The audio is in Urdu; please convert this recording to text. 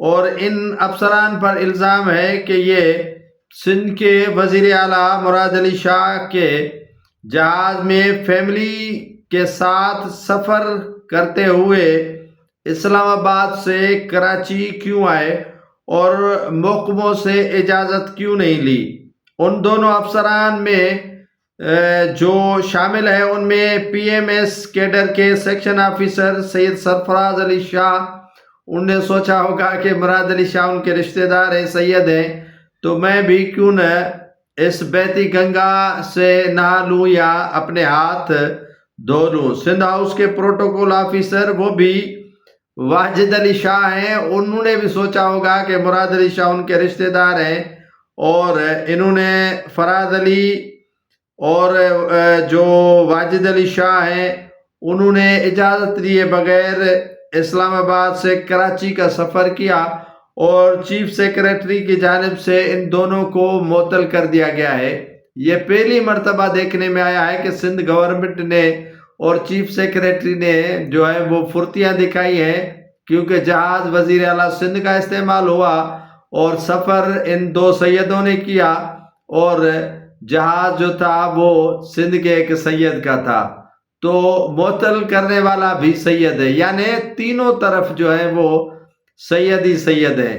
اور ان افسران پر الزام ہے کہ یہ سندھ کے وزیر اعلیٰ مراد علی شاہ کے جہاز میں فیملی کے ساتھ سفر کرتے ہوئے اسلام آباد سے کراچی کیوں آئے اور محکموں سے اجازت کیوں نہیں لی۔ ان دونوں افسران میں جو شامل ہیں ان میں پی ایم ایس کیڈر کے سیکشن آفیسر سید سرفراز علی شاہ، انہوں نے سوچا ہوگا کہ مراد علی شاہ ان کے رشتہ دار ہیں، سید ہیں، تو میں بھی کیوں نہ اس بیتی گنگا سے نہا لوں یا اپنے ہاتھ دھو لوں۔ سندھ ہاؤس کے پروٹوکول آفیسر وہ بھی واجد علی شاہ ہیں، انہوں نے بھی سوچا ہوگا کہ مراد علی شاہ ان کے رشتہ دار ہیں، اور انہوں نے فراد علی اور جو واجد علی شاہ ہیں انہوں نے اجازت لیے بغیر اسلام آباد سے کراچی کا سفر کیا، اور چیف سیکریٹری کی جانب سے ان دونوں کو معطل کر دیا گیا ہے۔ یہ پہلی مرتبہ دیکھنے میں آیا ہے کہ سندھ گورنمنٹ نے اور چیف سیکریٹری نے جو ہے وہ پھرتیاں دکھائی ہیں، کیونکہ جہاز وزیر اعلیٰ سندھ کا استعمال ہوا اور سفر ان دو سیدوں نے کیا، اور جہاز جو تھا وہ سندھ کے ایک سید کا تھا، تو معطل کرنے والا بھی سید ہے، یعنی تینوں طرف جو ہے وہ سید ہی سید ہے۔